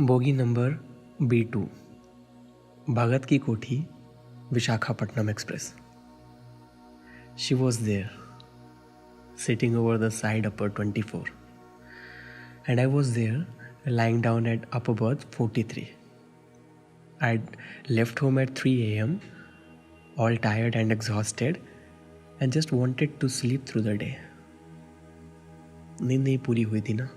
Bogie number B2, भगत की कोठी, Visakhapatnam express. She was there, sitting over the side upper 24, and I was there, lying down at upper berth 43. I'd left home at 3 a.m., all tired and exhausted, and just wanted to sleep through the day. नींद नहीं पूरी हुई थी ना.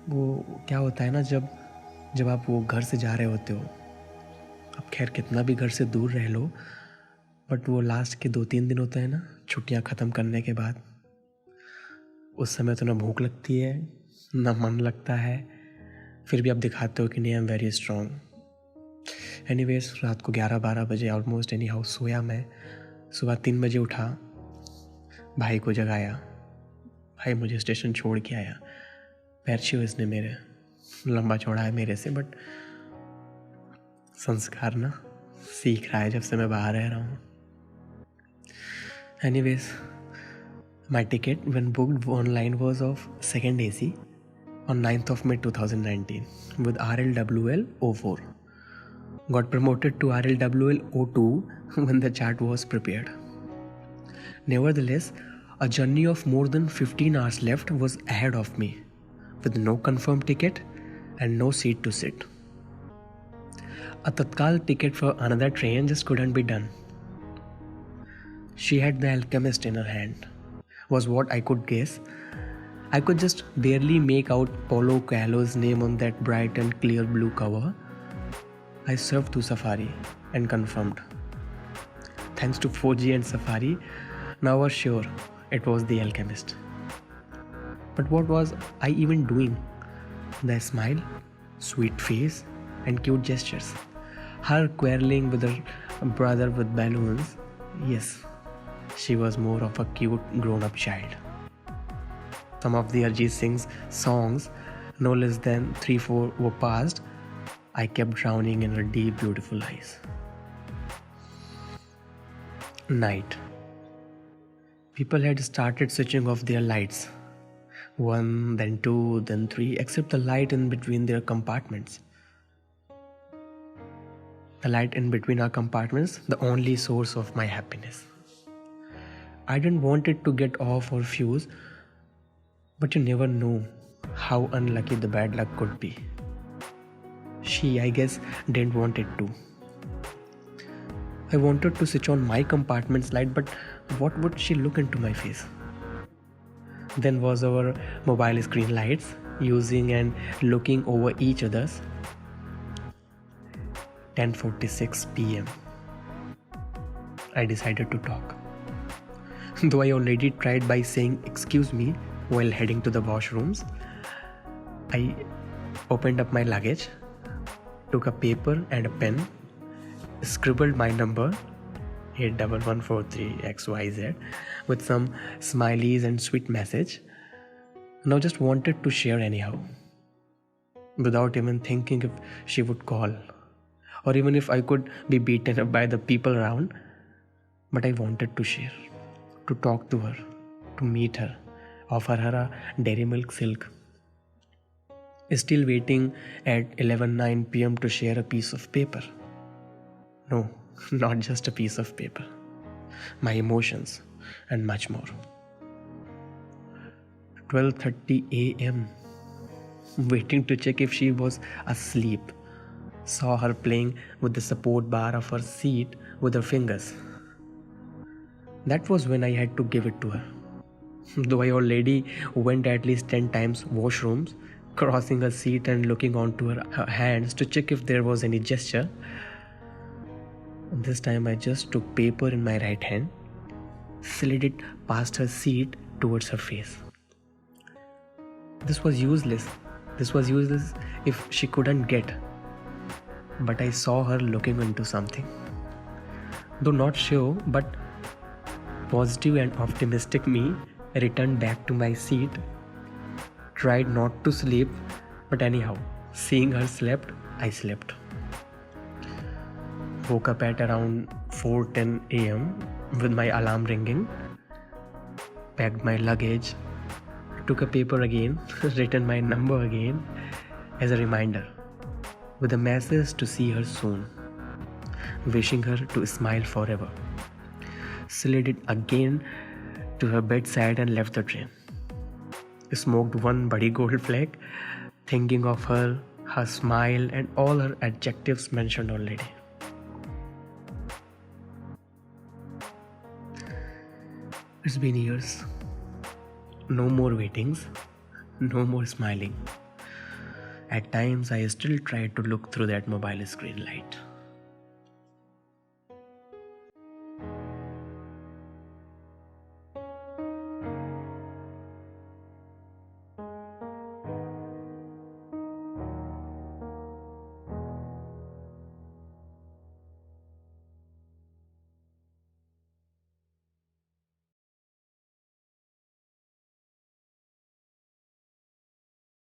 वो क्या होता है ना, जब आप वो घर से जा रहे होते हो, अब खैर कितना भी घर से दूर रह लो, बट वो लास्ट के 2-3 दिन होते हैं ना छुट्टियां ख़त्म करने के बाद, उस समय तो ना भूख लगती है ना मन लगता है, फिर भी आप दिखाते हो कि नहीं, I am very strong. Anyways, रात को 11-12 बजे ऑलमोस्ट एनी हाउ सोया मैं. सुबह 3 बजे उठा, भाई को जगाया. भाई मुझे स्टेशन छोड़ के आया. पैर छुए इसने मेरे, लंबा चौड़ा है मेरे से, बट संस्कार ना सीख रहा है जब से मैं बाहर रह रहा हूँ. Anyways, my ticket when booked online was of second AC on 9th of May 2019 with RLWL 04. Got promoted to RLWL 02 when the chart was prepared. Nevertheless, a journey of more than 15 hours left was ahead of me, with no confirmed ticket and no seat to sit. A Tatkal ticket for another train just couldn't be done. She had The Alchemist in her hand, was what I could guess. I could just barely make out Paulo Coelho's name on that bright and clear blue cover. I surfed to Safari and confirmed. Thanks to 4G and Safari, now I was sure it was The Alchemist. But what was I even doing? The smile, sweet face, and cute gestures. Her quarreling with her brother with balloons. Yes, she was more of a cute grown-up child. Some of the Arjit Singh's songs, no less than 3-4 were passed. I kept drowning in her deep, beautiful eyes. Night. People had started switching off their lights. 1, then 2, then 3, except the light in between their compartments. The light in between our compartments, the only source of my happiness. I didn't want it to get off or fuse, but you never know how unlucky the bad luck could be. She, I guess, didn't want it to. I wanted to switch on my compartment's light, but what would she look into my face? Then was our mobile screen lights, using and looking over each other's. 10:46 p.m. I decided to talk. Though I already tried by saying excuse me while heading to the washrooms, I opened up my luggage, took a paper and a pen, scribbled my number 81143XYZ with some smileys and sweet message. Now just wanted to share anyhow, without even thinking if she would call, or even if I could be beaten up by the people around. But I wanted to share, to talk to her, to meet her, offer her a Dairy Milk Silk. Still waiting at 11:09 p.m. to share a piece of paper. No, not just a piece of paper. My emotions and much more. 12:30 a.m. Waiting to check if she was asleep. Saw her playing with the support bar of her seat with her fingers. That was when I had to give it to her. Though I already went at least 10 times washrooms, crossing her seat and looking onto her hands to check if there was any gesture. This time I just took paper in my right hand, slid it past her seat towards her face. This was useless. If she couldn't get. But I saw her looking into something. Though not sure, but positive and optimistic me returned back to my seat. Tried not to sleep, but anyhow, seeing her slept, I slept. Woke up at around 4:10 a.m. with my alarm ringing. Packed my luggage, took a paper again, written my number again, as a reminder, with a message to see her soon, wishing her to smile forever. Slid it again to her bedside and left the train. Smoked one buddy gold flag, thinking of her smile, and all her adjectives mentioned already. It's been years. No more waitings, no more smiling. At times, I still try to look through that mobile screen light.